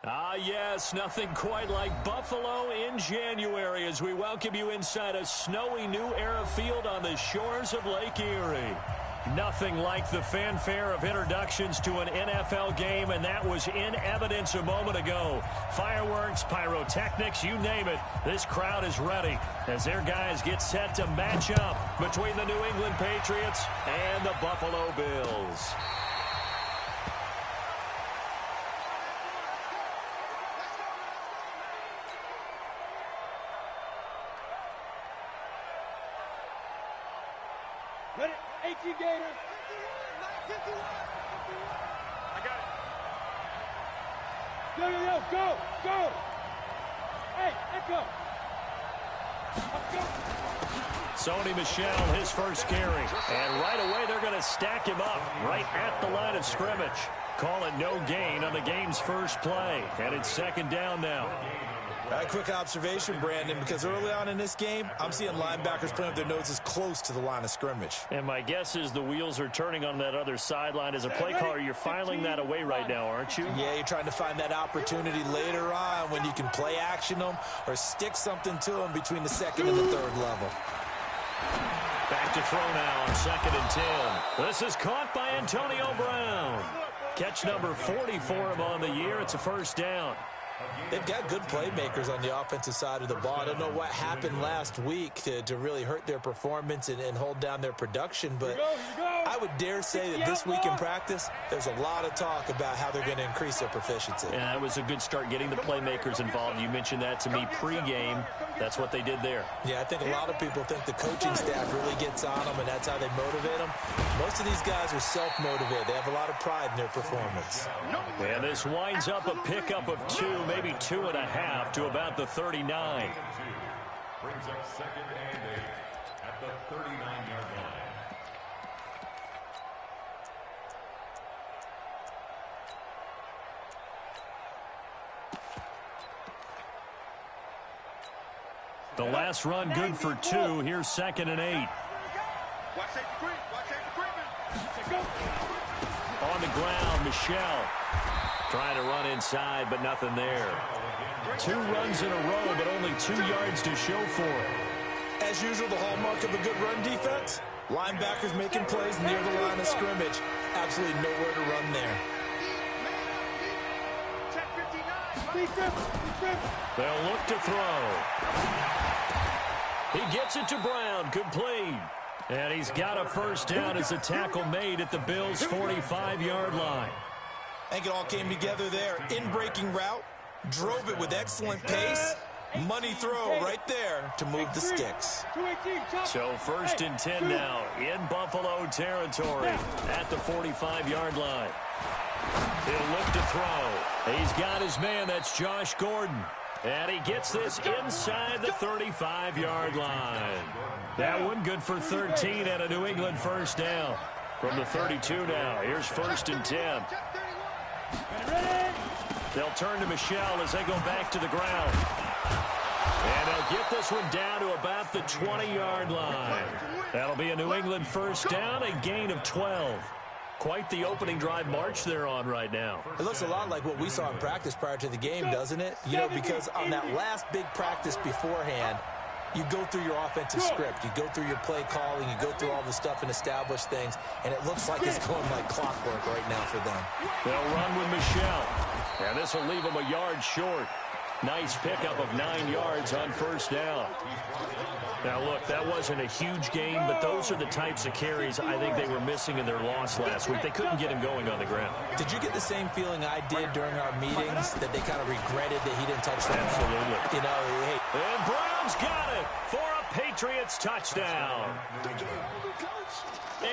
Yes, nothing quite like Buffalo in January as we welcome you inside a snowy new era field on the shores of Lake Erie. Nothing like the fanfare of introductions to an NFL game, and that was in evidence a moment ago. Fireworks, pyrotechnics, you name it. This crowd is ready as their guys get set to match up between the New England Patriots and the Buffalo Bills. Ready? 18 Gators. I got it. Yo, go. Hey, let's go. Sony Michel, his first carry. And right away, they're going to stack him up right at the line of scrimmage. Call it no gain on the game's first play. And it's second down now. A quick observation, Brandon, because early on in this game, I'm seeing linebackers playing with their noses close to the line of scrimmage. And my guess is the wheels are turning on that other sideline. As a play caller, you're filing that away right now, aren't you? Yeah, you're trying to find that opportunity later on when you can play action them or stick something to them between the second and the third level. Back to throw now on 2nd and 10. This is caught by Antonio Brown. Catch number 40 for him on the year. It's a first down. They've got good playmakers on the offensive side of the ball. I don't know what happened last week to really hurt their performance and hold down their production, but I would dare say that this week in practice, there's a lot of talk about how they're going to increase their proficiency. And that was a good start getting the playmakers involved. You mentioned that to me pregame. That's what they did there. Yeah, I think a lot of people think the coaching staff really gets on them, and that's how they motivate them. Most of these guys are self-motivated. They have a lot of pride in their performance. And this winds up a pickup of 2, maybe 2.5 to about the 39. Brings up 2nd and 8 at the 39-yard line. The last run good for 2. Here's 2nd and 8. On the ground, Michel trying to run inside, but nothing there. 2 runs in a row, but only 2 yards to show for it. As usual, the hallmark of a good run defense, linebackers making plays near the line of scrimmage. Absolutely nowhere to run there. They'll look to throw. He gets it to Brown, complete. And he's got a first down as a tackle made at the Bills' 45-yard line. I think it all came together there. In-breaking route, drove it with excellent pace. Money throw right there to move the sticks. So 1st and 10 now in Buffalo territory at the 45-yard line. He'll look to throw. He's got his man. That's Josh Gordon. And he gets this inside the 35-yard line. That one good for 13 and a New England first down. From the 32 now, here's 1st and 10. They'll turn to Michel as they go back to the ground. And they'll get this one down to about the 20-yard line. That'll be a New England first down, a gain of 12. Quite the opening drive march they're on right now. It looks a lot like what we saw in practice prior to the game, doesn't it? You know, because on that last big practice beforehand, you go through your offensive script. You go through your play calling. You go through all the stuff and establish things. And it looks like it's going like clockwork right now for them. They'll run with Michel. And this will leave them a yard short. Nice pickup of 9 yards on first down. Now, look, that wasn't a huge gain, but those are the types of carries I think they were missing in their loss last week. They couldn't get him going on the ground. Did you get the same feeling I did during our meetings, that they kind of regretted that he didn't touch the ball? Absolutely. You know, hey. And Brown's got it for a Patriots touchdown.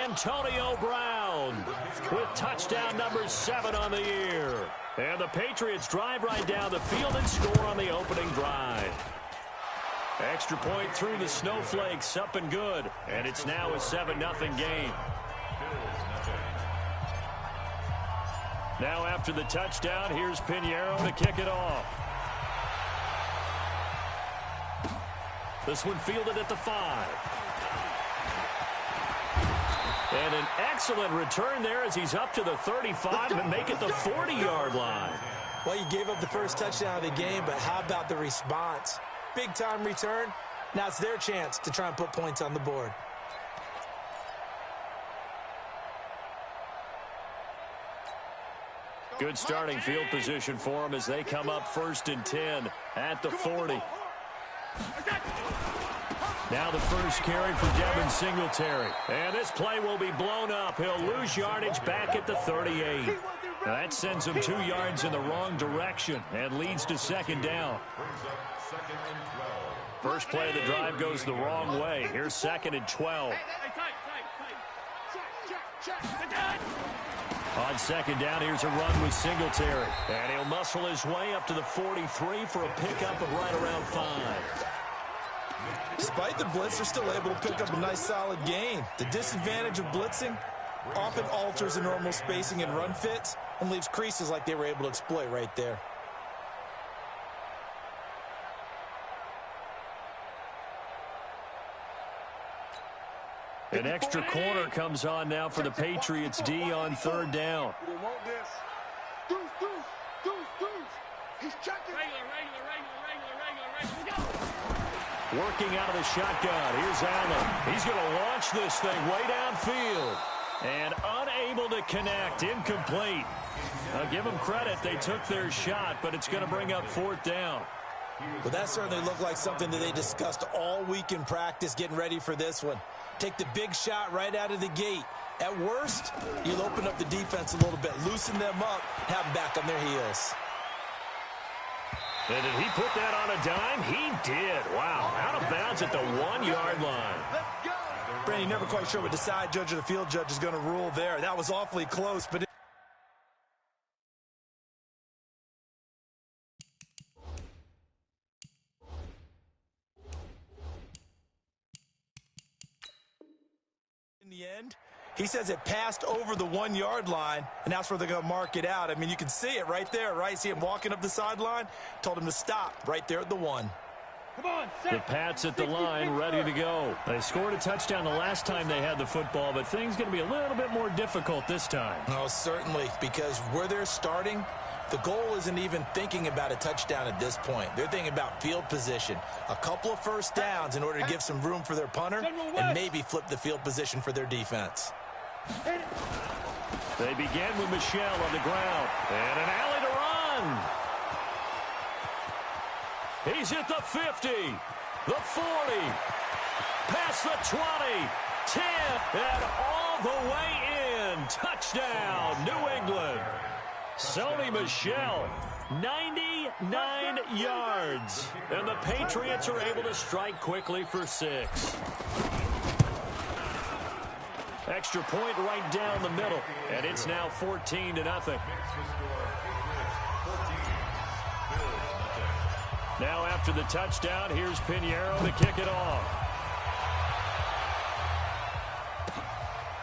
Antonio Brown with touchdown number 7 on the year. And the Patriots drive right down the field and score on the opening drive. Extra point through the snowflakes, up and good. And it's now a 7-0 game. Now after the touchdown, here's Pinheiro to kick it off. This one fielded at the 5. And an excellent return there as he's up to the 35 and make it the 40-yard line. Well, you gave up the first touchdown of the game, but how about the response? Big-time return. Now it's their chance to try and put points on the board. Good starting field position for them as they come up 1st and 10 at the 40. Now the first carry for Devin Singletary. And this play will be blown up. He'll lose yardage back at the 38. Now that sends him 2 yards in the wrong direction and leads to 2nd down. First play of the drive goes the wrong way. Here's 2nd and 12. On 2nd down, here's a run with Singletary. And he'll muscle his way up to the 43 for a pickup of right around 5. Despite the blitz, they're still able to pick up a nice solid gain. The disadvantage of blitzing often alters the normal spacing and run fits and leaves creases like they were able to exploit right there. An extra corner comes on now for the Patriots D on 3rd down. Working out of the shotgun. Here's Allen. He's going to launch this thing way downfield. And unable to connect. Incomplete. I'll give them credit. They took their shot, but it's going to bring up 4th down. Well, that certainly looked like something that they discussed all week in practice getting ready for this one. Take the big shot right out of the gate. At worst, you'll open up the defense a little bit, loosen them up, have them back on their heels. And did he put that on a dime? He did. Wow. Out of bounds at the 1-yard line. Brandon, you're never quite sure what the side judge or the field judge is going to rule there. That was awfully close, but in the end, he says it passed over the 1-yard line, and that's where they're going to mark it out. I mean, you can see it right there, right? See him walking up the sideline? Told him to stop right there at the 1. Come on, the Pats at the line, ready to go. They scored a touchdown the last time they had the football, but things going to be a little bit more difficult this time. Oh, certainly, because where they're starting, the goal isn't even thinking about a touchdown at this point. They're thinking about field position, a couple of first downs in order to give some room for their punter, and maybe flip the field position for their defense. They began with Michel on the ground, and an alley to run. He's at the 50, the 40, past the 20, 10, and all the way in. Touchdown, New England. Sony Michel, 99 yards. And the Patriots are able to strike quickly for 6. Extra point right down the middle. And it's now 14-0. Now after the touchdown, here's Pinheiro to kick it off.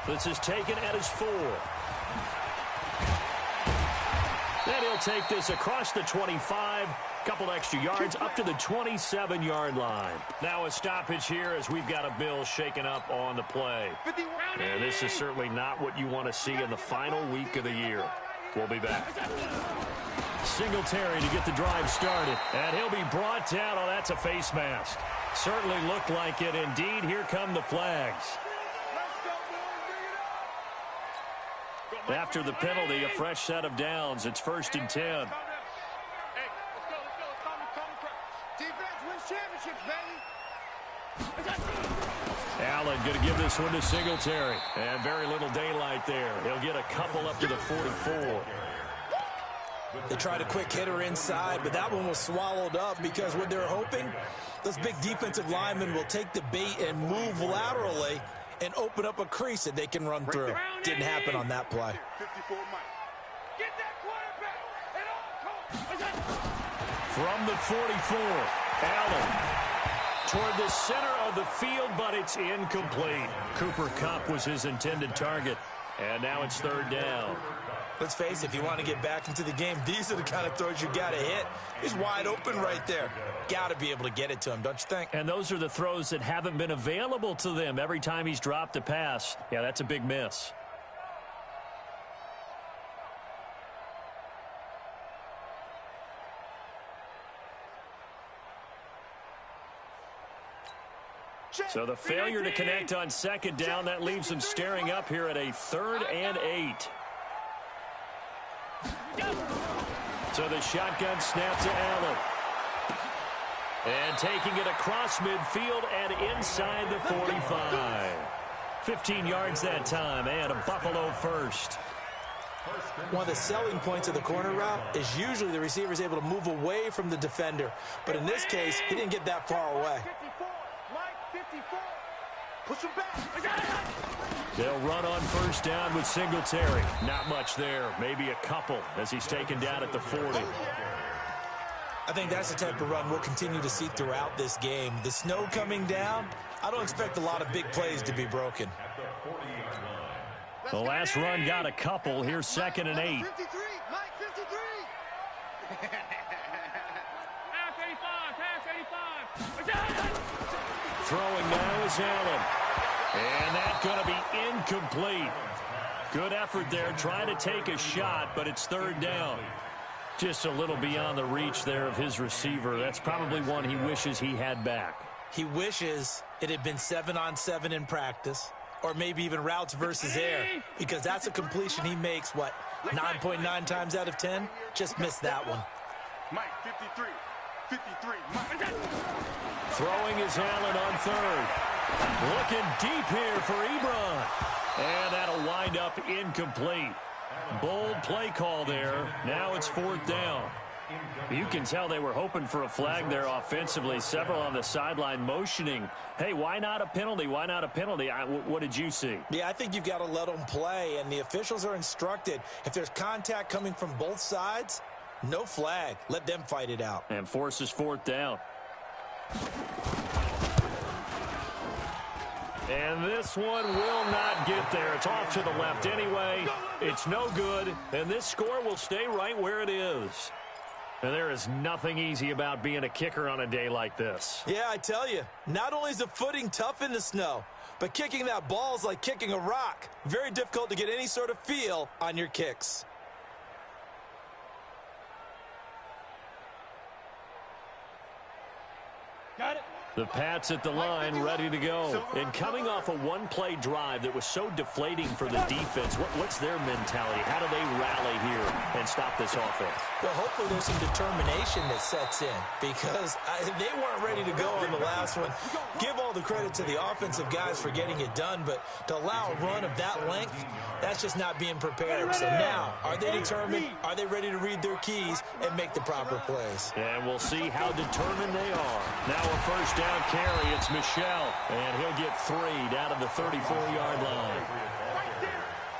This is taken at his 4. Then he'll take this across the 25, couple extra yards up to the 27-yard line. Now a stoppage here as we've got a Bill shaken up on the play. And this is certainly not what you want to see in the final week of the year. We'll be back. Singletary to get the drive started. And he'll be brought down. Oh, that's a face mask. Certainly looked like it. Indeed, here come the flags. After the penalty, a fresh set of downs. It's 1st and 10. Allen going to give this one to Singletary. And very little daylight there. He'll get a couple up to the 44. They tried a quick hitter inside, but that one was swallowed up because what they're hoping, those big defensive linemen will take the bait and move laterally and open up a crease that they can run through. Didn't happen on that play. From the 44, Allen toward the center of the field, but it's incomplete. Cooper Kupp was his intended target, and now it's 3rd down. Let's face it, if you want to get back into the game, these are the kind of throws you got to hit. He's wide open right there. Got to be able to get it to him, don't you think? And those are the throws that haven't been available to them every time he's dropped a pass. Yeah, that's a big miss. So the failure to connect on second down, that leaves them staring up here at a 3rd and 8. So the shotgun snap to Allen. And taking it across midfield and inside the 45. 15 yards that time, and a Buffalo first. One of the selling points of the corner route is usually the receiver is able to move away from the defender. But in this case, he didn't get that far away. They'll run on first down with Singletary. Not much there, maybe a couple as he's taken down at the 40. I think that's the type of run we'll continue to see throughout this game. The snow coming down, I don't expect a lot of big plays to be broken. The last run got a couple. Here's 2nd and 8. 53, Mike, 53. Pass 85, pass 85. Throwing now is Allen. And that's going to be incomplete. Good effort there, trying to take a shot, but it's 3rd down. Just a little beyond the reach there of his receiver. That's probably one he wishes he had back. He wishes it had been 7-on-7 in practice, or maybe even routes versus air, because that's a completion he makes, what, 9.9 times out of 10? Just missed that one. Mike, 53, 53, Mike. Throwing is Allen on 3rd. Looking deep here for Ebron. And that'll wind up incomplete. Bold play call there. Now it's 4th down. You can tell they were hoping for a flag there offensively. Several on the sideline motioning, hey, why not a penalty? Why not a penalty? What did you see? Yeah, I think you've got to let them play, and the officials are instructed. If there's contact coming from both sides, no flag. Let them fight it out. And forces 4th down. And this one will not get there. It's off to the left anyway. It's no good, and this score will stay right where it is. And there is nothing easy about being a kicker on a day like this. Yeah, I tell you, not only is the footing tough in the snow, but kicking that ball is like kicking a rock. Very difficult to get any sort of feel on your kicks. Got it. The Pats at the line, ready to go. And coming off a one-play drive that was so deflating for the defense, what's their mentality? How do they rally here and stop this offense? Well, hopefully there's some determination that sets in, because they weren't ready to go on the last one. Give all the credit to the offensive guys for getting it done, but to allow a run of that length, that's just not being prepared. So now, are they determined? Are they ready to read their keys and make the proper plays? And we'll see how determined they are. Now a first down carry. It's Michel, and he'll get 3 down to the 34-yard line.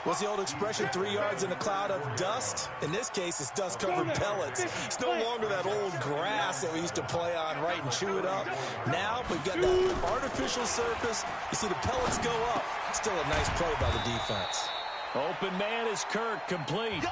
What's the old expression, 3 yards in a cloud of dust? In this case, it's dust-covered pellets. It's no longer that old grass that we used to play on, right, and chew it up. Now we've got that artificial surface. You see the pellets go up. Still a nice play by the defense. Open man is Kirk, complete.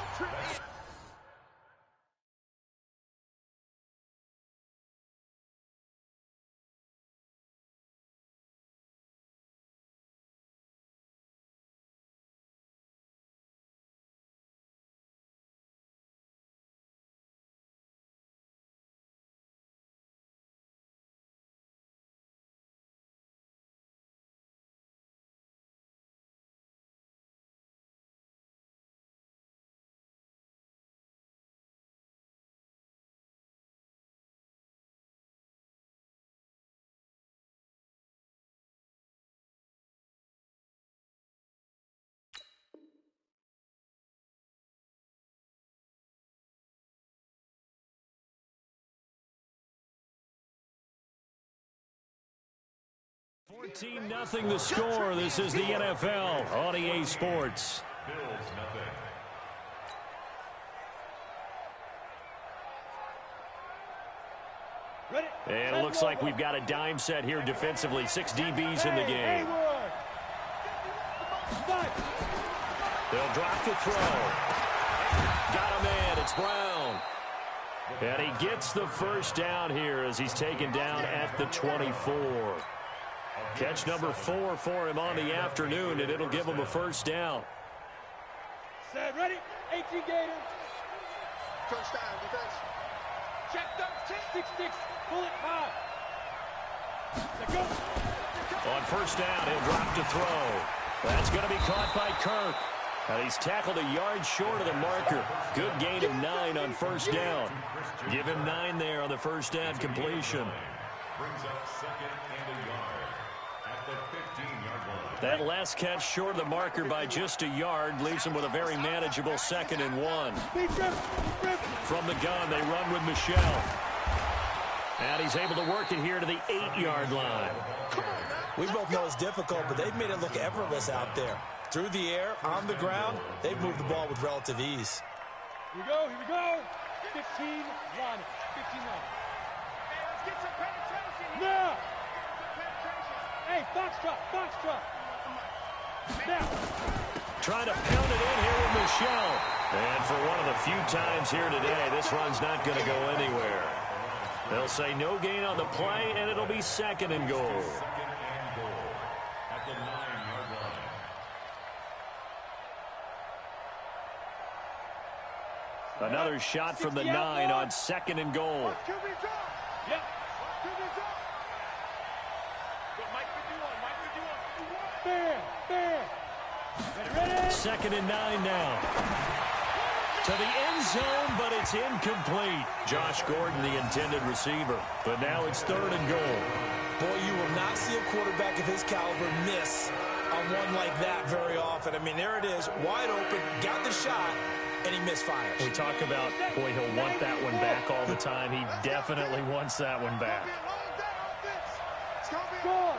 Nothing the score. This is the NFL on EA Sports. And it looks like we've got a dime set here defensively. 6 DBs in the game. They'll drop the throw. Got a man. It's Brown. And he gets the first down here as he's taken down at the 24. Catch number 4 for him on the afternoon, and it'll give him a first down. Set, ready, 18 Gators. First down, defense. Check 13, 6, pull it high. Let go. On first down, he'll drop to throw. That's going to be caught by Kirk. And he's tackled a yard short of the marker. Good gain of 9 on first down. Give him 9 there on the first down completion. Brings up second and a yard at the 15-yard line. That last catch short of the marker by just a yard leaves him with a very manageable 2nd and 1. From the gun, they run with Michelle. And he's able to work it here to the 8-yard line. We both know it's difficult, but they've made it look effortless out there. Through the air, on the ground, they've moved the ball with relative ease. Here we go. 15 line. 15 line. Let's get some penetration. Now. Hey, foxtrot. Now. Trying to pound it in here with Michelle. And for one of the few times here today, this run's not going to go anywhere. They'll say no gain on the play, and it'll be 2nd and goal. Second and goal at the 9-yard line. Another shot from the 9 on 2nd and goal. Yep. Fair. Ready? 2nd and 9 now. To the end zone, but it's incomplete. Josh Gordon, the intended receiver. But now it's 3rd and goal. Boy, you will not see a quarterback of his caliber miss on one like that very often. I mean, there it is, wide open, got the shot, and he misfires. We talk about, boy, he'll want that one back all the time. He definitely wants that one back. Go.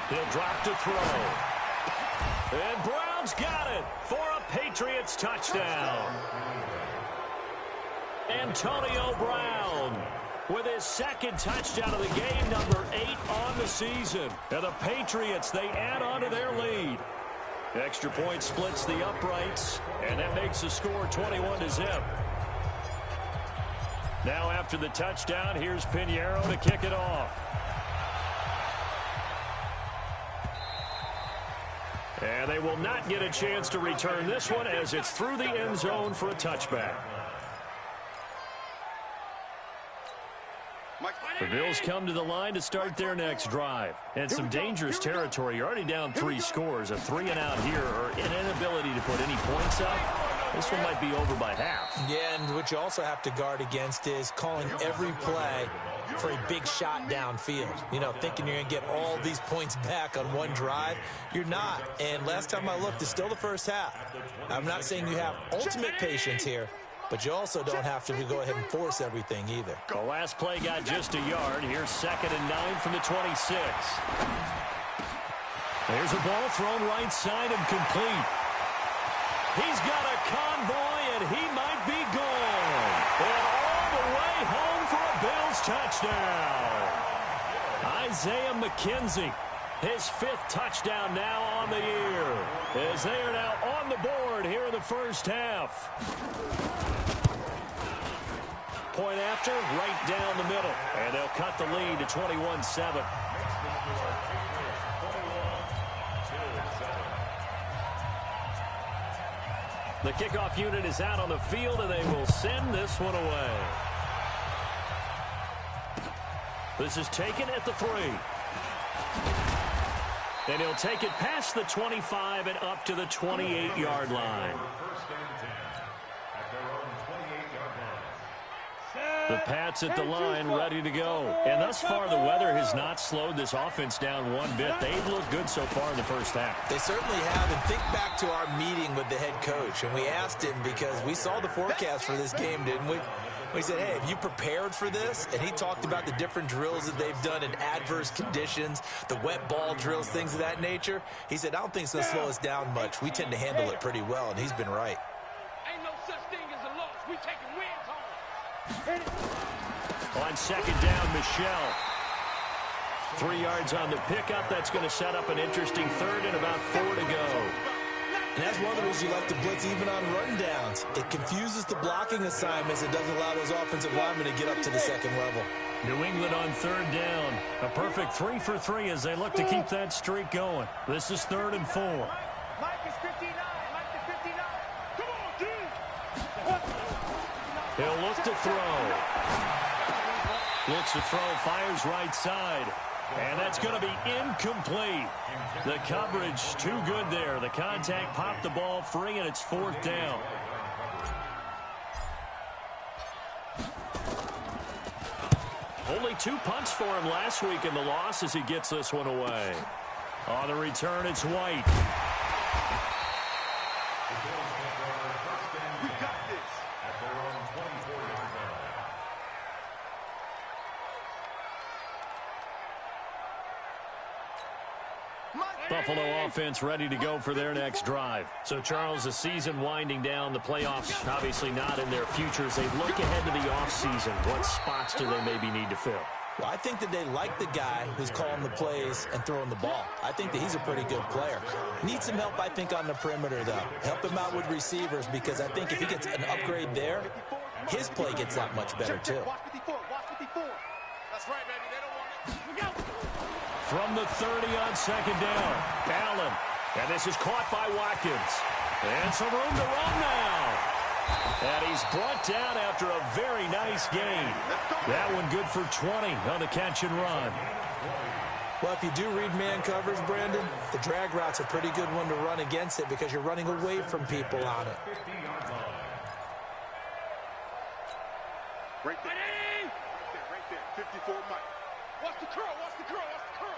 He'll drop to throw. And Brown's got it for a Patriots touchdown. Antonio Brown with his 2nd touchdown of the game, number 8 on the season. And the Patriots, they add on to their lead. Extra point splits the uprights, and that makes the score 21-0. Now after the touchdown, here's Pinheiro to kick it off. And they will not get a chance to return this one as it's through the end zone for a touchback. The Bills come to the line to start their next drive. And some dangerous territory. You're already down 3 scores. A 3-and-out here or an inability to put any points up. This one might be over by half. Yeah, and what you also have to guard against is calling every play for a big shot downfield. You know, thinking you're going to get all these points back on one drive. You're not. And last time I looked, it's still the first half. I'm not saying you have ultimate patience here, but you also don't have to go ahead and force everything either. The last play got just a yard. Here's 2nd and 9 from the 26. There's a ball thrown right side and complete. He's got a convoy, and he might be gone. And all the way home for a Bills touchdown. Isaiah McKenzie, his 5th touchdown now on the year, as they are now on the board here in the first half. Point after, right down the middle. And they'll cut the lead to 21-7. The kickoff unit is out on the field, and they will send this one away. This is taken at the 3. And he'll take it past the 25 and up to the 28-yard line. The Pats at the line, ready to go. And thus far, the weather has not slowed this offense down one bit. They've looked good so far in the first half. They certainly have. And think back to our meeting with the head coach. And we asked him because we saw the forecast for this game, didn't we? We said, hey, have you prepared for this? And he talked about the different drills that they've done in adverse conditions, the wet ball drills, things of that nature. He said, I don't think it's going to slow us down much. We tend to handle it pretty well, and he's been right. Ain't no such thing as a loss. We taking wins home. On 2nd down, Michelle. 3 yards on the pickup. That's going to set up an interesting 3rd and about 4 to go. And that's one of the reasons you like to blitz even on rundowns. It confuses the blocking assignments. It doesn't allow those offensive linemen to get up to the 2nd level. New England on 3rd down. A perfect 3 for 3 as they look to keep that streak going. This is 3rd and 4. Mike is 59. Mike is 59. Come on, dude. He'll look to throw. Looks to throw, fires right side. And that's going to be incomplete. The coverage too good there. The contact popped the ball free, and it's 4th down. Only 2 punts for him last week in the loss as he gets this one away. On the return, it's White. We got this. At their own 24-yard line. Buffalo offense ready to go for their next drive. So, Charles, the season winding down, the playoffs obviously not in their futures. They look ahead to the offseason. What spots do they maybe need to fill? Well, I think that they like the guy who's calling the plays and throwing the ball. I think that he's a pretty good player. Needs some help, I think, on the perimeter, though. Help him out with receivers, because I think if he gets an upgrade there, his play gets that much better, too. Watch 54. Watch 54. That's right, baby. They don't want it. We go. From the 30 on 2nd down, Allen. And this is caught by Watkins. And some room to run now. And he's brought down after a very nice gain. That one good for 20 on the catch and run. Well, if you do read man coverage, Brandon, the drag route's a pretty good one to run against it because you're running away from people on it. Right there. Right there. 54 Mike. Watch the curl. Watch the curl. Watch the curl.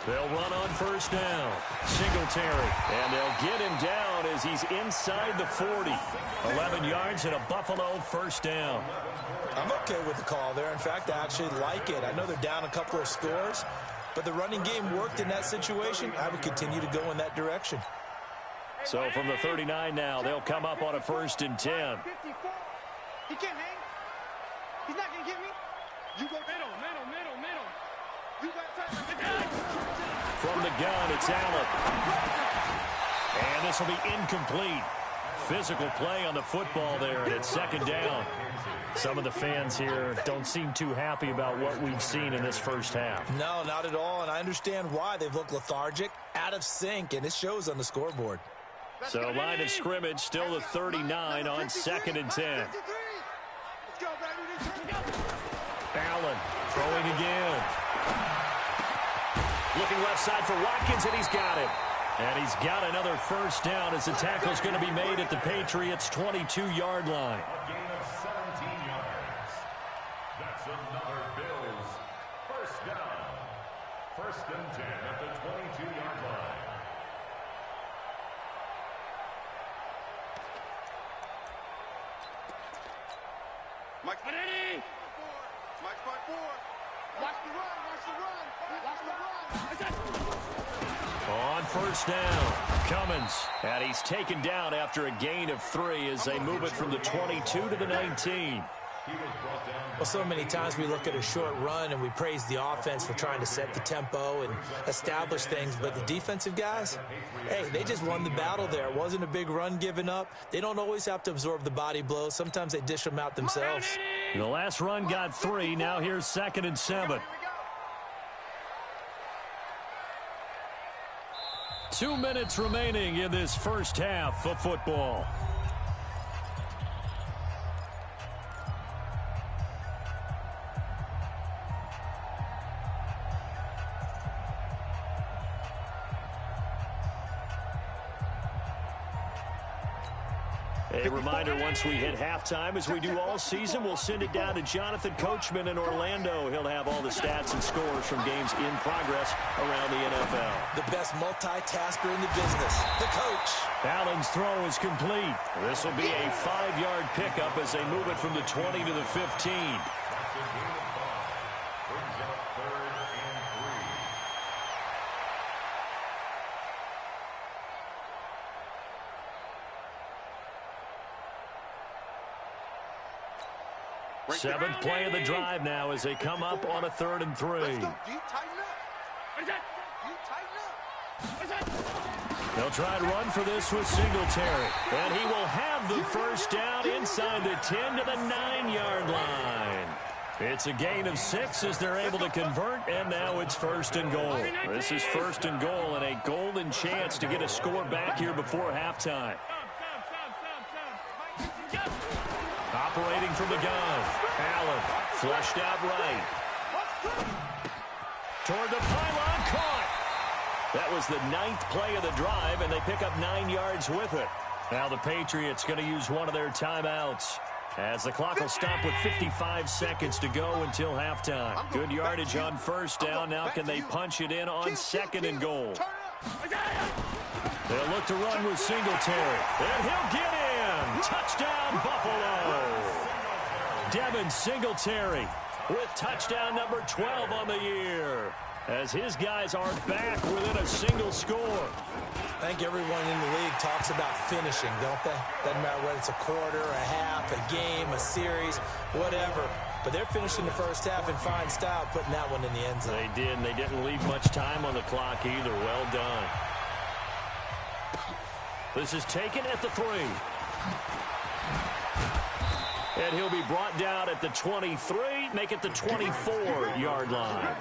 They'll run on 1st down. Singletary. And they'll get him down as he's inside the 40. 11 yards and a Buffalo 1st down. I'm okay with the call there. In fact, I actually like it. I know they're down a couple of scores, but the running game worked in that situation. I would continue to go in that direction. So from the 39 now, they'll come up on a 1st and 10. 54. He can't hang. He's not going to get me. You go middle. You got time. From the gun, it's Allen. And this will be incomplete. Physical play on the football there, and it's 2nd down. Some of the fans here don't seem too happy about what we've seen in this first half. No, not at all, and I understand why. They've looked lethargic, out of sync, and it shows on the scoreboard. So line of scrimmage, still the 39 on 2nd and 10. Let's go, baby. Allen throwing again. Looking left side for Watkins, and he's got it. And he's got another 1st down as the tackle's going to be made at the Patriots' 22-yard line. A gain of 17 yards. That's another Bills 1st down. 1st and 10 at the 22-yard line. Mike Finetti. Mike 5-4. Watch the run. Watch the run. Watch the run. On 1st down, Cummins. And he's taken down after a gain of 3 as they move it from the 22 to the 19. Well, so many times we look at a short run and we praise the offense for trying to set the tempo and establish things, but the defensive guys, hey, they just won the battle there. It wasn't a big run given up. They don't always have to absorb the body blows. Sometimes they dish them out themselves. The last run got 3. Now here's 2nd and 7. 2 minutes remaining in this first half of football. A reminder, once we hit halftime, as we do all season, we'll send it down to Jonathan Coachman in Orlando. He'll have all the stats and scores from games in progress around the NFL. The best multitasker in the business, the coach. Allen's throw is complete. This will be a 5-yard pickup as they move it from the 20 to the 15. Seventh play of the drive now as they come up on a 3rd and 3. They'll try and run for this with Singletary. And he will have the 1st down inside the 10 to the 9-yard line. It's a gain of 6 as they're able to convert, and now it's 1st and goal. This is 1st and goal and a golden chance to get a score back here before halftime. operating from the gun. Allen flushed out right. Toward the pylon, caught. That was the 9th play of the drive, and they pick up 9 yards with it. Now the Patriots going to use one of their timeouts, as the clock will stop with 55 seconds to go until halftime. Good yardage on first down. Now can they punch it in on 2nd and goal? They'll look to run with Singletary, and he'll get in. Touchdown, Buffalo. Devin Singletary with touchdown number 12 on the year, as his guys are back within a single score. I think everyone in the league talks about finishing, don't they? Doesn't matter whether it's a quarter, a half, a game, a series, whatever. But they're finishing the first half in fine style, putting that one in the end zone. They did, and they didn't leave much time on the clock either. Well done. This is taken at the 3. And he'll be brought down at the 23, make it the 24-yard line.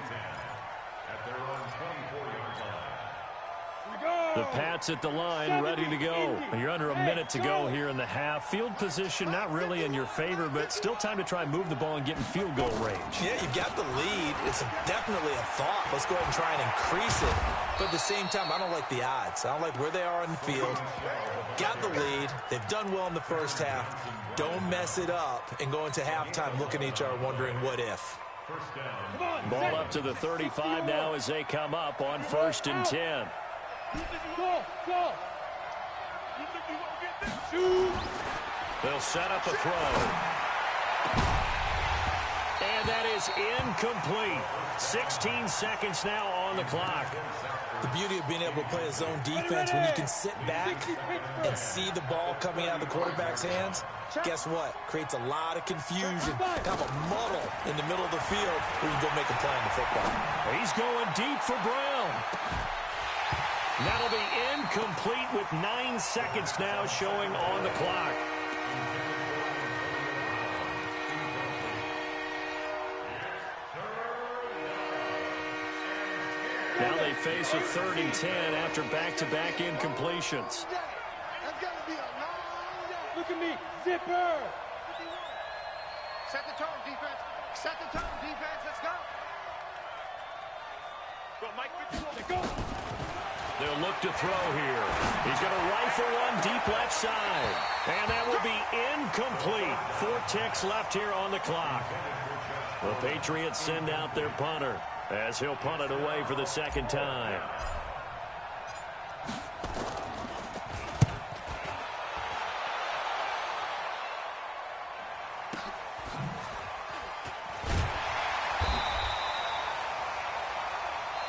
The Pats at the line, ready to go. You're under a minute to go here in the half. Field position not really in your favor, but still time to try and move the ball and get in field goal range. Yeah, you got the lead. It's definitely a thought. Let's go ahead and try and increase it. But at the same time, I don't like the odds. I don't like where they are on the field. Got the lead. They've done well in the first half. Don't mess it up and go into halftime looking at each other wondering what if. Ball up to the 35 now as they come up on 1st and 10. They'll set up a throw. And that is incomplete. 16 seconds now on the clock. The beauty of being able to play a zone defense when you can sit back and see the ball coming out of the quarterback's hands, guess what? Creates a lot of confusion, kind of a muddle in the middle of the field where you can go make a play on the football. He's going deep for Brown. That'll be incomplete with 9 seconds now showing on the clock. Now they face a 3rd and 10 after back-to-back incompletions. Look at me, zipper. Set the tone, defense. Set the tone, defense. Let's go. Go, Mike. Go. They'll look to throw here. He's going to rifle one deep left side. And that will be incomplete. 4 ticks left here on the clock. The Patriots send out their punter, as he'll punt it away for the 2nd time.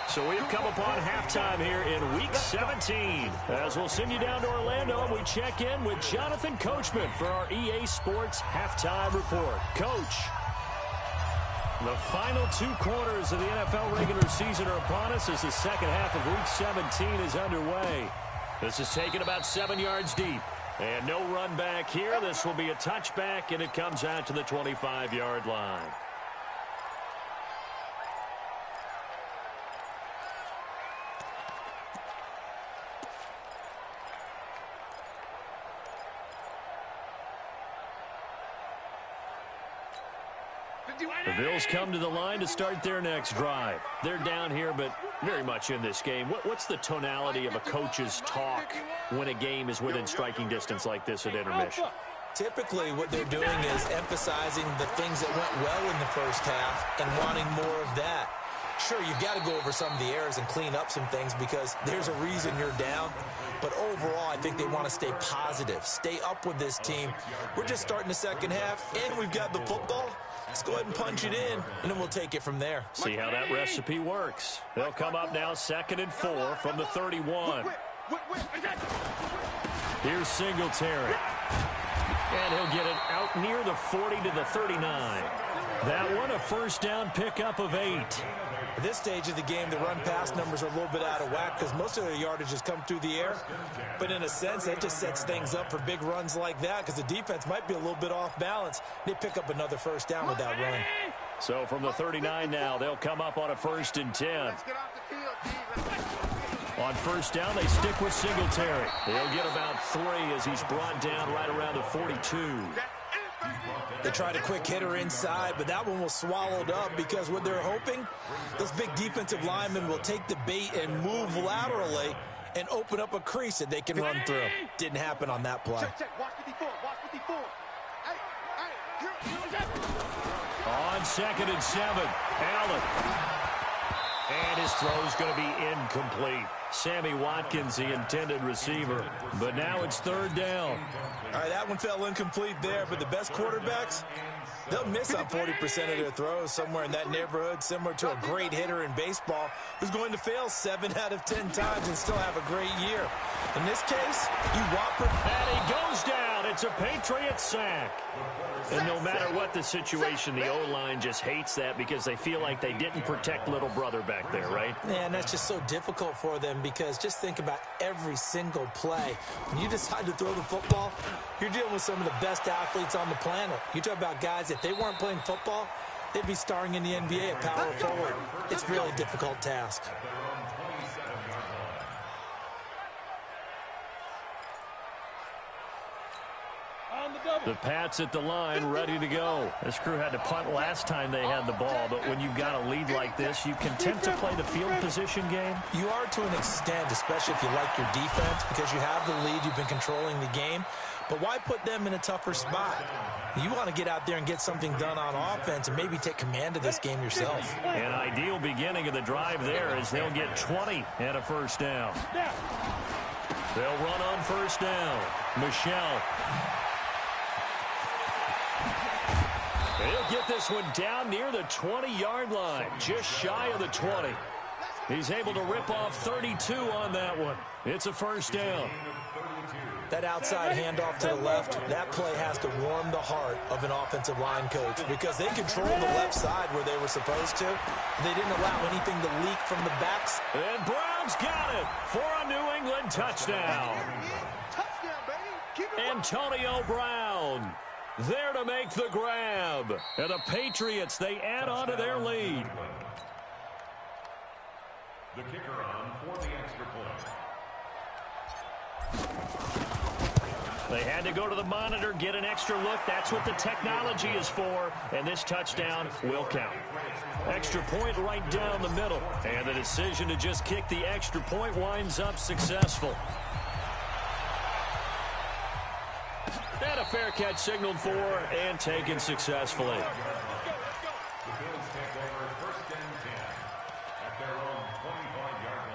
So we've come upon halftime here in Week 17. As we'll send you down to Orlando, and we check in with Jonathan Coachman for our EA Sports Halftime Report. Coach, the final 2 quarters of the NFL regular season are upon us as the second half of Week 17 is underway. This is taken about 7 yards deep. And no run back here. This will be a touchback, and it comes out to the 25-yard line. The Bills come to the line to start their next drive. They're down here, but very much in this game. What's the tonality of a coach's talk when a game is within striking distance like this at intermission? Typically, what they're doing is emphasizing the things that went well in the first half and wanting more of that. Sure, you've got to go over some of the errors and clean up some things because there's a reason you're down. But overall, I think they want to stay positive, stay up with this team. We're just starting the second half, and we've got the football. Let's go ahead and punch it in, and then we'll take it from there. See how that recipe works. They'll come up now 2nd and 4 from the 31. Here's Singletary. And he'll get it out near the 40 to the 39. That one, a first down pickup of 8. At this stage of the game, the run-pass numbers are a little bit out of whack because most of their yardage has come through the air. But in a sense, that just sets things up for big runs like that because the defense might be a little bit off balance. They pick up another first down with that run. So from the 39 now, they'll come up on a 1st and 10. On first down, they stick with Singletary. He'll get about 3 as he's brought down right around the 42. They tried a quick hitter inside, but that one was swallowed up because what they're hoping, those big defensive linemen will take the bait and move laterally and open up a crease that they can run through. Didn't happen on that play. Check. Watch 54. Watch 54. On 2nd and 7, Allen. And his throw's going to be incomplete. Sammy Watkins, the intended receiver. But now it's 3rd down. All right, that one fell incomplete there, but the best quarterbacks, they'll miss on 40% of their throws, somewhere in that neighborhood, similar to a great hitter in baseball who's going to fail 7 out of 10 times and still have a great year. In this case, you want... And he goes down. It's a Patriots sack. And no matter what the situation, the O-line just hates that because they feel like they didn't protect little brother back there, right? Yeah, and that's just so difficult for them because just think about every single play. When you decide to throw the football, you're dealing with some of the best athletes on the planet. You talk about guys, if they weren't playing football, they'd be starring in the NBA at power forward. It's a really difficult task. The Pats at the line, ready to go. This crew had to punt last time they had the ball, but when you've got a lead like this, you can tend to play the field position game. You are to an extent, especially if you like your defense, because you have the lead, you've been controlling the game. But why put them in a tougher spot? You want to get out there and get something done on offense and maybe take command of this game yourself. An ideal beginning of the drive there as they'll get 20 and a 1st down. They'll run on 1st down. Michelle. He'll get this one down near the 20-yard line, just shy of the 20. He's able to rip off 32 on that one. It's a 1st down. That outside handoff to the left, that play has to warm the heart of an offensive line coach because they controlled the left side where they were supposed to. They didn't allow anything to leak from the backs. And Brown's got it for a New England touchdown. Antonio Brown there to make the grab. And the Patriots, they add on to their lead. The kicker on for the extra point. They had to go to the monitor, get an extra look. That's what the technology is for. And this touchdown will count. Extra point right down the middle. And the decision to just kick the extra point winds up successful. And a fair catch signaled for and taken successfully. The Bills take over 1st and 10 at their own 25-yard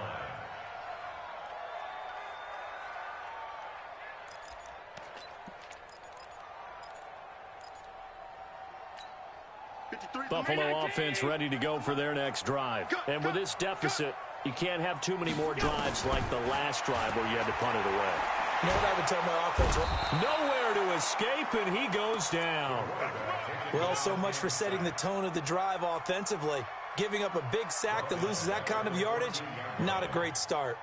line. Buffalo offense ready to go for their next drive. And with this deficit, you can't have too many more drives like the last drive where you had to punt it away. You know what I would tell my offense? Nowhere to escape, and he goes down. Well, so much for setting the tone of the drive offensively. Giving up a big sack that loses that kind of yardage, not a great start.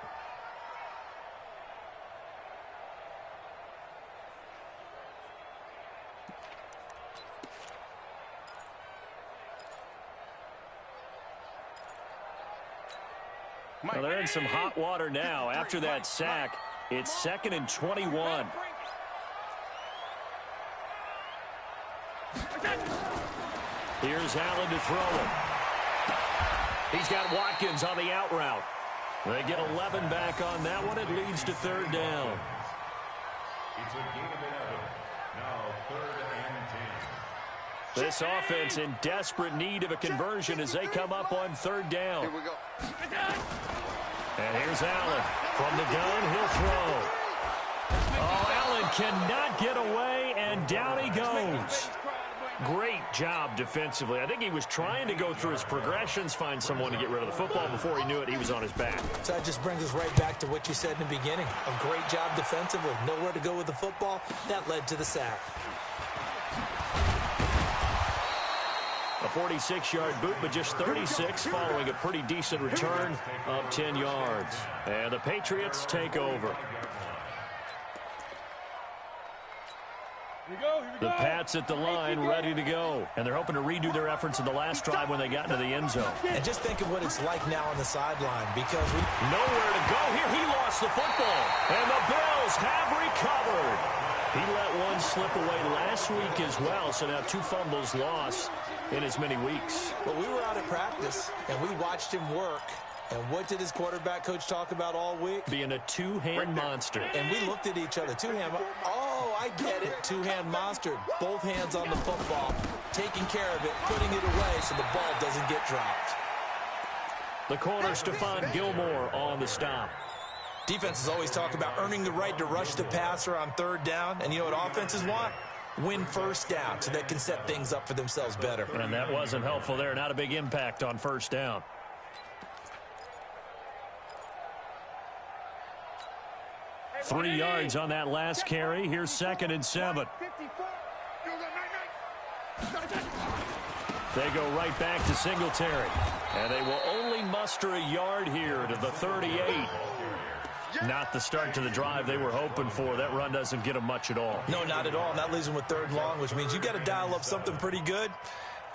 Well, they're in some hot water now. After that sack, it's 2nd and 21. Here's Allen to throw it. He's got Watkins on the out route. They get 11 back on that one. It leads to 3rd down. It's a gain of 11. Now 3rd and 10. This offense in desperate need of a conversion as they come up on 3rd down. Here we go. And here's Allen. From the gun, he'll throw. Oh, Allen cannot get away, and down he goes. Great job defensively. I think he was trying to go through his progressions, find someone to get rid of the football. Before he knew it, he was on his back. So that just brings us right back to what you said in the beginning. A great job defensively. Nowhere to go with the football. That led to the sack. A 46-yard boot, but just 36 following a pretty decent return of 10 yards. And the Patriots take over. The Pats at the line, ready to go. And they're hoping to redo their efforts in the last drive when they got into the end zone. And just think of what it's like now on the sideline because nowhere to go here. He lost the football. And the Bills have recovered. He let one slip away last week as well, so now 2 fumbles lost in as many weeks. Well, we were out at practice, and we watched him work. And what did his quarterback coach talk about all week? Being a two-hand monster. And we looked at each other. Two-hand. Oh, I get it. Two-hand monster. Both hands on the football, taking care of it, putting it away so the ball doesn't get dropped. The corner, Stephon Gilmore on the stop. Defenses always talk about earning the right to rush the passer on 3rd down. And you know what offenses want? Win 1st down so they can set things up for themselves better. And that wasn't helpful there. Not a big impact on 1st down. Three yards on that last carry. Here's 2nd and 7. They go right back to Singletary. And they will only muster a yard here to the 38. Not the start to the drive they were hoping for. That run doesn't get them much at all. No, not at all. And that leaves them with 3rd and long, which means you got to dial up something pretty good.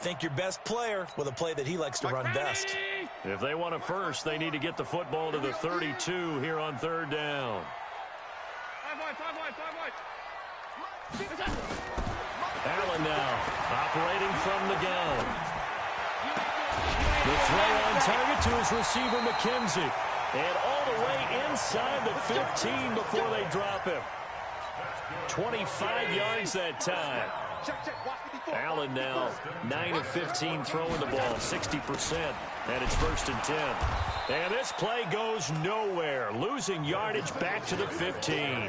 Think your best player with a play that he likes to run best. If they want a first, they need to get the football to the 32 here on 3rd down. Allen now operating from the gun. The throw on target to his receiver, McKenzie. And all the way inside the 15 before they drop him. 25 yards that time. Allen now 9 of 15 throwing the ball, 60%. And it's 1st and 10. And this play goes nowhere. Losing yardage back to the 15.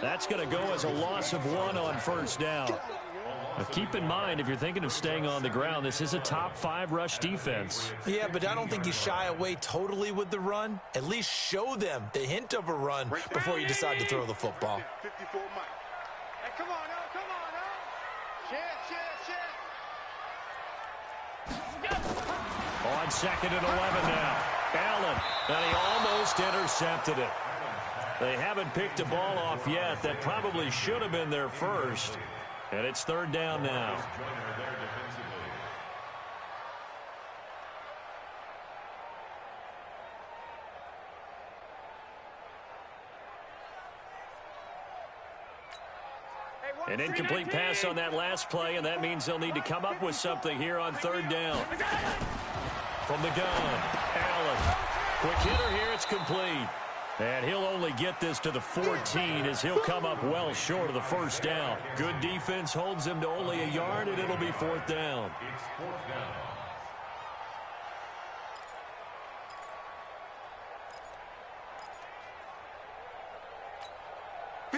That's going to go as a loss of 1 on 1st down. Now keep in mind, if you're thinking of staying on the ground, this is a top 5 rush defense. Yeah, but I don't think you shy away totally with the run. At least show them the hint of a run before you decide to throw the football. Hey, come on now, come on now. On 2nd and 11 now. Allen, and he almost intercepted it. They haven't picked a ball off yet. That probably should have been their first. And it's 3rd down now. An incomplete pass on that last play, and that means they'll need to come up with something here on 3rd down. From the gun, Allen. Quick hitter here, it's complete. And he'll only get this to the 14 as he'll come up well short of the 1st down. Good defense holds him to only a yard, and it'll be 4th down. It's 4th down.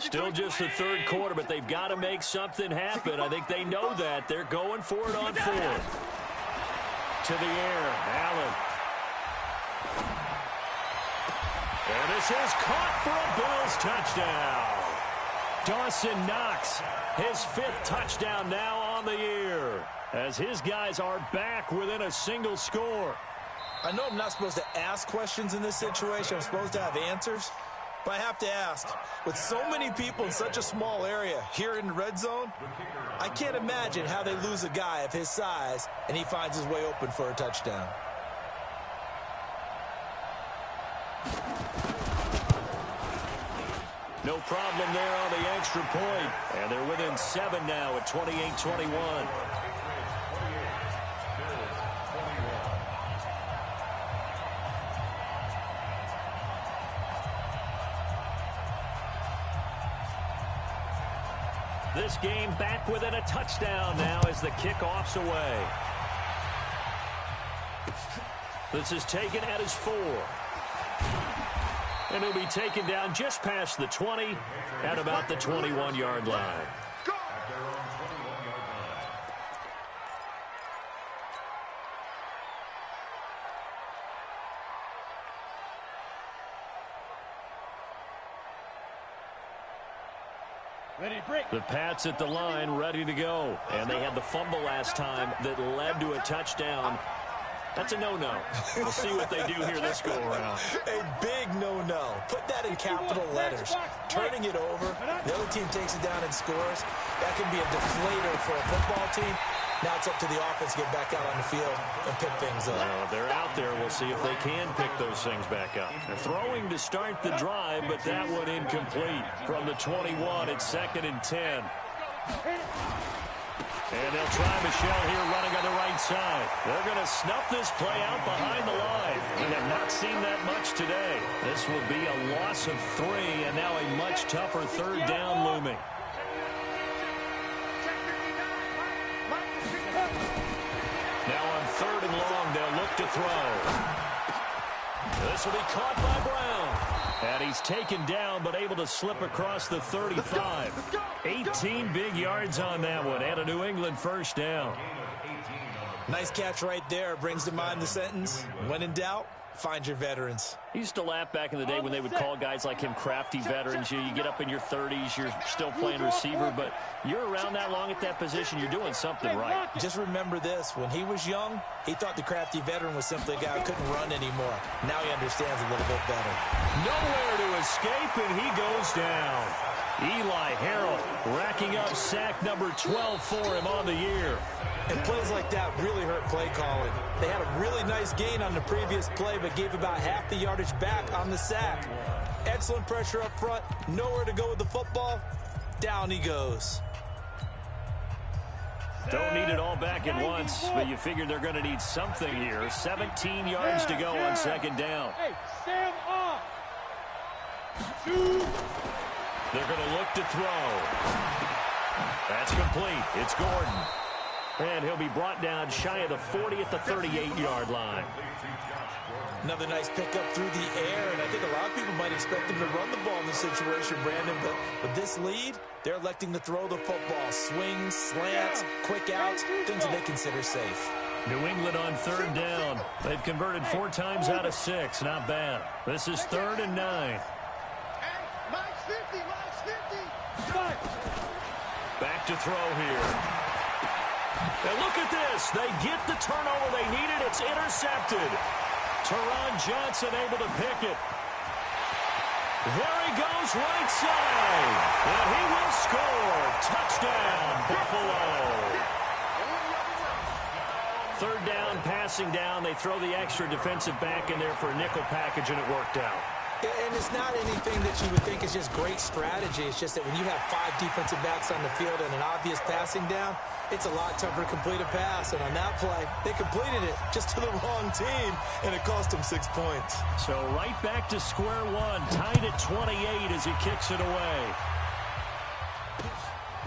Still just the 3rd quarter, but they've got to make something happen. I think they know that. They're going for it on 4th. To the air, Allen. And this is caught for a Bills touchdown. Dawson Knox, his 5th touchdown now on the year, as his guys are back within a single score. I know I'm not supposed to ask questions in this situation. I'm supposed to have answers. But I have to ask, with so many people in such a small area here in the red zone, I can't imagine how they lose a guy of his size and he finds his way open for a touchdown. No problem there on the extra point. And they're within 7 now at 28-21. This game back within a touchdown now as the kickoff's away. This is taken at his 4. And he'll be taken down just past the 20 at about the 21-yard line. The Pats at the line ready to go. And they had the fumble last time that led to a touchdown. That's a no-no. We'll see what they do here this go-around. A big no-no. Put that in capital letters. Turning it over, the other team takes it down and scores. That can be a deflator for a football team. Now it's up to the offense to get back out on the field and pick things up. Well, if they're out there, we'll see if they can pick those things back up. They're throwing to start the drive, but that one incomplete. From the 21, it's 2nd and 10. And they'll try Michelle here running on the right side. They're going to snuff this play out behind the line. We have not seen that much today. This will be a loss of 3, and now a much tougher 3rd down looming. Now on 3rd and long, they'll look to throw. This will be caught by Brown. And he's taken down, but able to slip across the 35. 18 big yards on that one, and a New England 1st down. Nice catch right there. Brings to mind the sentence, when in doubt, find your veterans. He used to laugh back in the day when they would call guys like him crafty veterans. You get up in your 30s, you're still playing receiver, but you're around that long at that position, you're doing something right. Just remember this. When he was young, he thought the crafty veteran was simply a guy who couldn't run anymore. Now he understands a little bit better. Nowhere to escape, and he goes down. Eli Harrell racking up sack number 12 for him on the year. And plays like that really hurt play calling. They had a really nice gain on the previous play, but gave about half the yardage back on the sack. Excellent pressure up front. Nowhere to go with the football. Down he goes. Don't need it all back at once, but you figure they're going to need something here. 17 yards to go on 2nd down. Hey, stand up. They're going to look to throw. That's complete. It's Gordon. And he'll be brought down shy of the 40 at the 38-yard line. Another nice pickup through the air, and I think a lot of people might expect him to run the ball in this situation, Brandon, but with this lead, they're electing to throw the football. Swings, slants, quick outs, things that they consider safe. New England on 3rd down. They've converted 4 times out of 6. Not bad. This is 3rd and 9. Mike's 50, Mike's 50. Back to throw here. And look at this. They get the turnover they needed. It's intercepted. Teron Johnson able to pick it. There he goes right side. And he will score. Touchdown, Buffalo. 3rd down, passing down. They throw the extra defensive back in there for a nickel package, and it worked out. And it's not anything that you would think is just great strategy. It's just that when you have 5 defensive backs on the field and an obvious passing down, it's a lot tougher to complete a pass. And on that play, they completed it just to the wrong team, and it cost them 6 points. So right back to square one, tied at 28 as he kicks it away.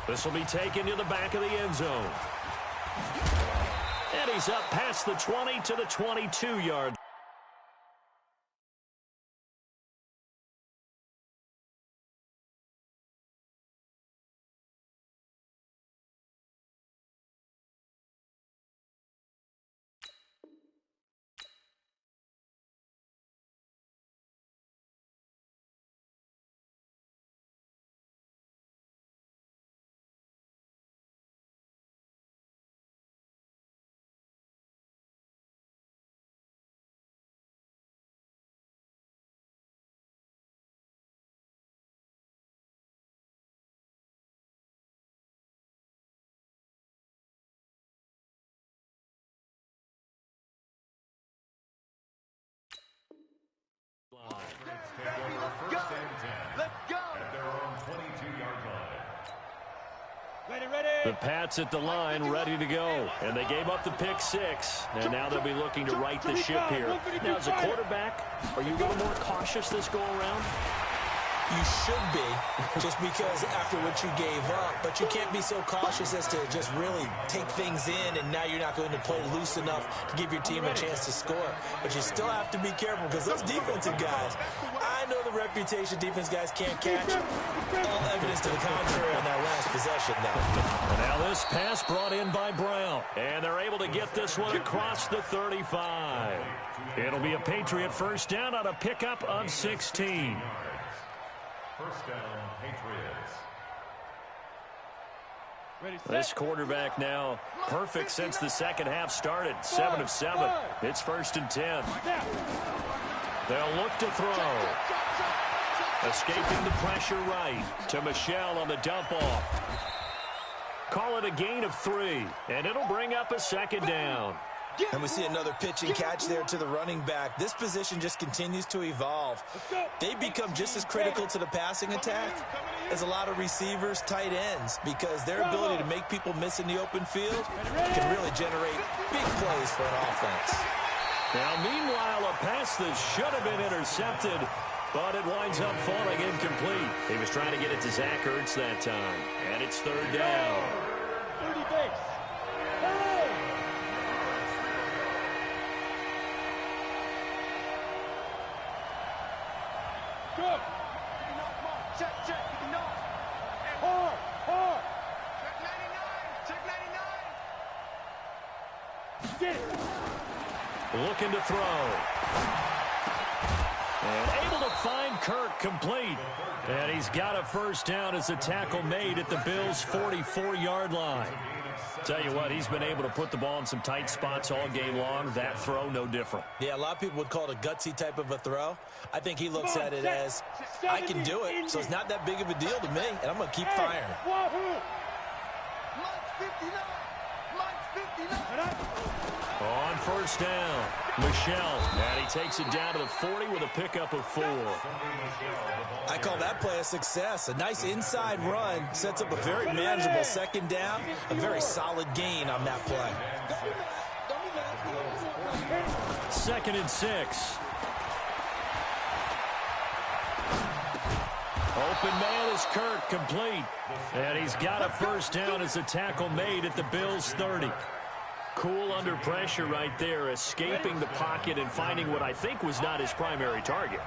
This will be taken to the back of the end zone. And he's up past the 20 to the 22-yard. Let's go. At their own 22-yard line. Ready. The Pats at the line, ready to go. And they gave up the pick 6. And now they'll be looking to right the ship here. Now, as a quarterback, are you a little more cautious this go-around? You should be, just because after what you gave up. But you can't be so cautious as to just really take things in, and now you're not going to play loose enough to give your team a chance to score. But you still have to be careful, because those defensive guys, I know the reputation defense guys can't catch. All evidence to the contrary on that last possession now. And now this pass brought in by Brown. And they're able to get this one across the 35. It'll be a Patriot 1st down on a pickup of 16. 1st down, Patriots. This quarterback now perfect since the second half started. 7 of 7. It's 1st and 10. They'll look to throw. Escaping the pressure right to Michelle on the dump off. Call it a gain of 3, and it'll bring up a second down. And we see another pitch and catch there to the running back. This position just continues to evolve. They become just as critical to the passing attack as a lot of receivers, tight ends, because their ability to make people miss in the open field can really generate big plays for an offense. Now, meanwhile, a pass that should have been intercepted, but it winds up falling incomplete. He was trying to get it to Zach Ertz that time, and it's third down. 30 base. Hey! Go! Check, check, you know. Hard, hard. Check 99, check 99. Get it. Looking to throw. And able to find Kirk complete. And he's got a first down as a tackle made at the Bills' 44-yard line. Tell you what, he's been able to put the ball in some tight spots all game long. That throw, no different. Yeah, a lot of people would call it a gutsy type of a throw. I think he looks at it as, I can do it, so it's not that big of a deal to me, and I'm going to keep firing. On first down, Michelle, and he takes it down to the 40 with a pickup of 4. I call that play a success. A nice inside run sets up a very manageable second down, a very solid gain on that play. 2nd and 6. Open man is Kirk, complete. And he's got a first down as a tackle made at the Bills' 30. Cool under pressure right there, escaping the pocket and finding what I think was not his primary target.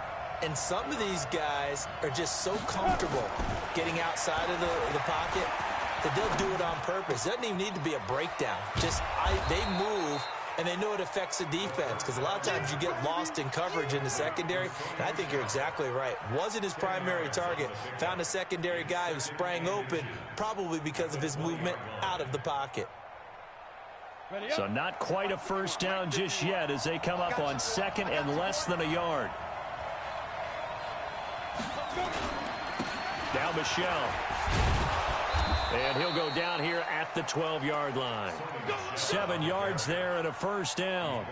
And some of these guys are just so comfortable getting outside of the pocket that they'll do it on purpose. It doesn't even need to be a breakdown. Just they move, and they know it affects the defense, because a lot of times you get lost in coverage in the secondary, and I think you're exactly right. Wasn't his primary target. Found a secondary guy who sprang open, probably because of his movement out of the pocket. So not quite a first down just yet as they come up on 2nd and less than a yard. Now Michelle. And he'll go down here at the 12-yard line. 7 yards there and a first down.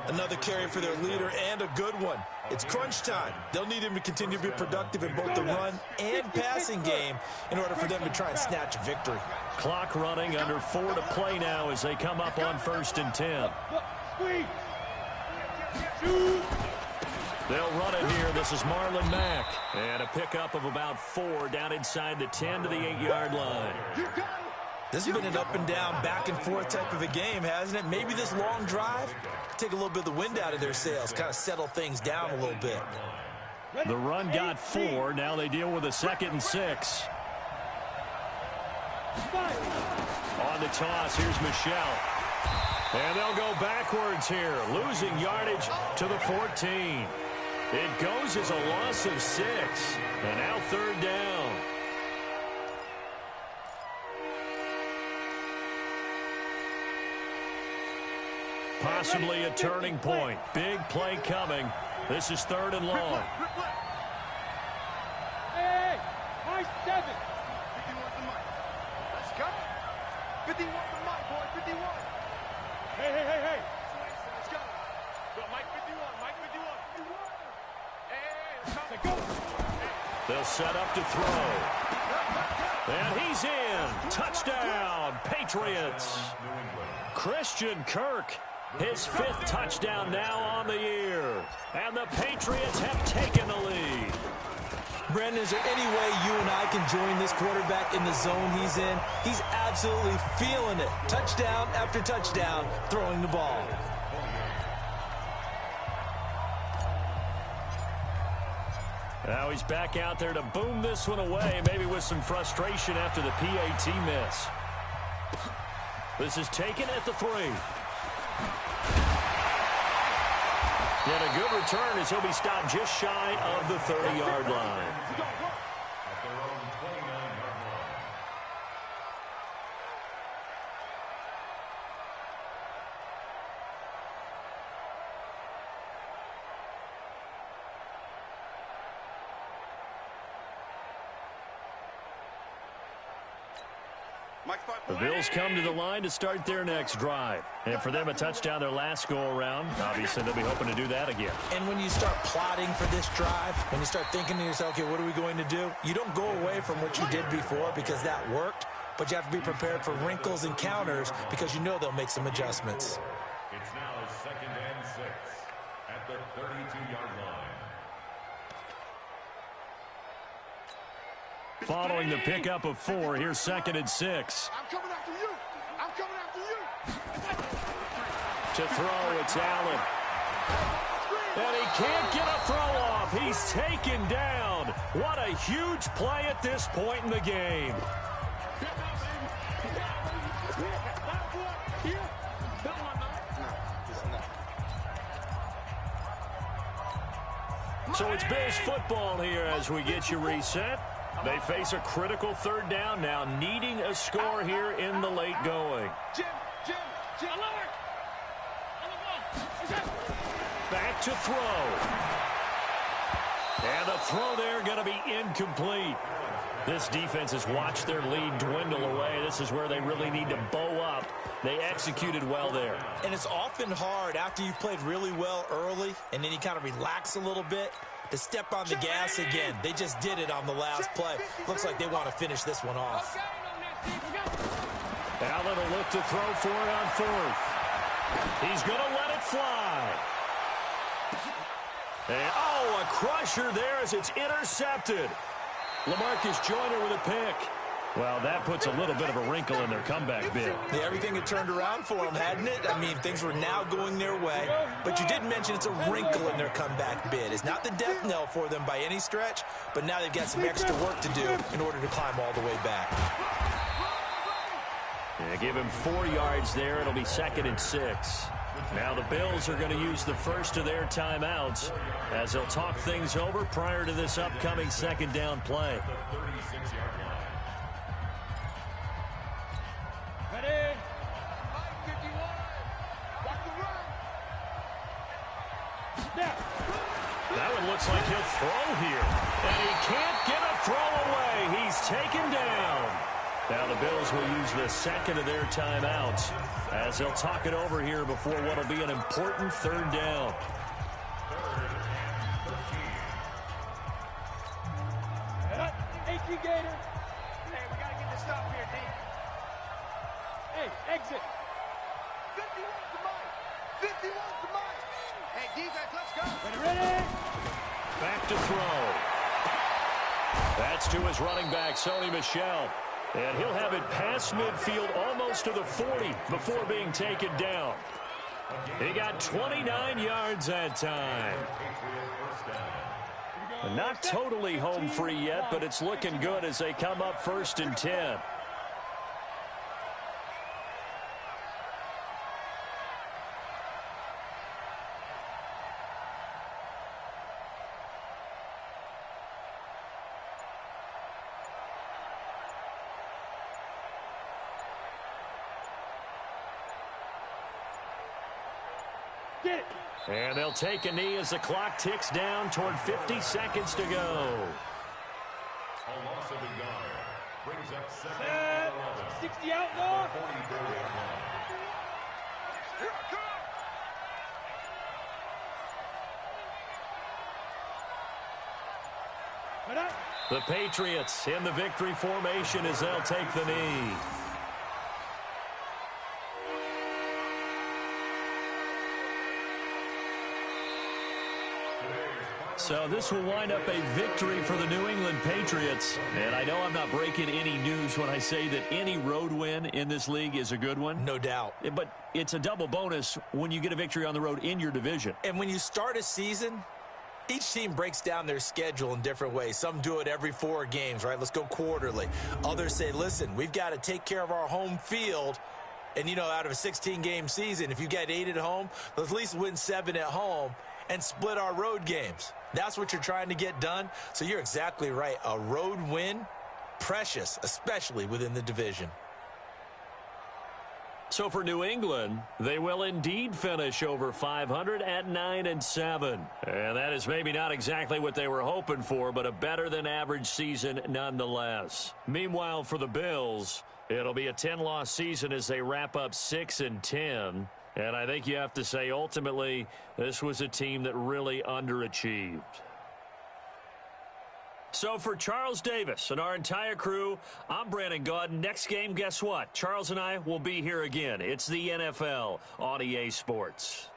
Another carry for their leader, and a good one. It's crunch time. They'll need him to continue to be productive in both the run and passing game in order for them to try and snatch a victory. Clock running, under 4 to play now as they come up on 1st and 10. They'll run it here. This is Marlon Mack. And a pickup of about 4 down inside the 10 to the 8-yard line. This has been an up and down, back and forth type of a game, hasn't it? Maybe this long drive take a little bit of the wind out of their sails, kind of settle things down a little bit. The run got 4. Now they deal with a 2nd and 6. On the toss, here's Michelle. And they'll go backwards here, losing yardage to the 14. It goes as a loss of 6. And now 3rd down. Possibly a turning point. Big play coming. This is 3rd and long. Hey, high 7. 51 the mic. Let's go. 51 the mic, boy. 51. Hey. Let's go. Go, Mike 51. Mike 51. Hey, let's go. They'll set up to throw. And he's in. Touchdown, Patriots. Christian Kirk. His 5th touchdown now on the year. And the Patriots have taken the lead. Brandon, is there any way you and I can join this quarterback in the zone he's in? He's absolutely feeling it. Touchdown after touchdown, throwing the ball. Now he's back out there to boom this one away, maybe with some frustration after the PAT miss. This is taken at the 3. And a good return as he'll be stopped just shy of the 30-yard line. The Bills come to the line to start their next drive. And for them, a touchdown their last go-around. Obviously, they'll be hoping to do that again. And when you start plotting for this drive, when you start thinking to yourself, okay, what are we going to do? You don't go away from what you did before because that worked, but you have to be prepared for wrinkles and counters because you know they'll make some adjustments. It's now 2nd and 6 at the 32-yard line. Following the pickup of 4, here's 2nd and 6. I'm coming after you. I'm coming after you. To throw, it's Allen. And he can't get a throw off. He's taken down. What a huge play at this point in the game. So it's Bills football here as we get you reset. They face a critical 3rd down now, needing a score here in the late going. Back to throw. And the throw there going to be incomplete. This defense has watched their lead dwindle away. This is where they really need to bow up. They executed well there. And it's often hard after you've played really well early and then you kind of relax a little bit to step on the gas again. They just did it on the last play. Looks like they want to finish this one off. Allen will look to throw for it on 4th. He's going to let it fly. And, oh, a crusher there as it's intercepted. LaMarcus Joyner with a pick. Well, that puts a little bit of a wrinkle in their comeback bid. Yeah, everything had turned around for them, hadn't it? I mean, things were now going their way. But you did mention it's a wrinkle in their comeback bid. It's not the death knell for them by any stretch, but now they've got some extra work to do in order to climb all the way back. Yeah, give him 4 yards there. It'll be 2nd and 6. Now the Bills are going to use the first of their timeouts as they'll talk things over prior to this upcoming 2nd down play. That one looks like he'll throw here. And he can't get a throw away. He's taken down. Now the Bills will use the 2nd of their timeouts as they'll talk it over here before what will be an important 3rd down. Hey, Gator. Hey, we got to get this stop here, D. Hey, exit. 51's the mic. 51's the mic. Hey, defense, let's go. Ready? Back to throw. That's to his running back, Sony Michel. And he'll have it past midfield almost to the 40 before being taken down. He got 29 yards that time. Not totally home free yet, but it's looking good as they come up 1st and 10. And they'll take a knee as the clock ticks down toward 50 seconds to go. A loss of a yard brings up 2nd and 11. 60 out, Lord. Here I come. The Patriots in the victory formation as they'll take the knee. So this will wind up a victory for the New England Patriots. And I know I'm not breaking any news when I say that any road win in this league is a good one. No doubt. But it's a double bonus when you get a victory on the road in your division. And when you start a season, each team breaks down their schedule in different ways. Some do it every 4 games, right? Let's go quarterly. Others say, listen, we've got to take care of our home field. And, you know, out of a 16-game season, if you get 8 at home, let's at least win 7 at home and split our road games. That's what you're trying to get done. So you're exactly right. A road win, precious, especially within the division. So for New England, they will indeed finish over 500 at 9-7. And that is maybe not exactly what they were hoping for, but a better than average season nonetheless. Meanwhile, for the Bills, It'll be a 10-loss season as they wrap up 6-10. And I think you have to say, ultimately, this was a team that really underachieved. So for Charles Davis and our entire crew, I'm Brandon Gaudin. Next game, guess what? Charles and I will be here again. It's the NFL on EA Sports.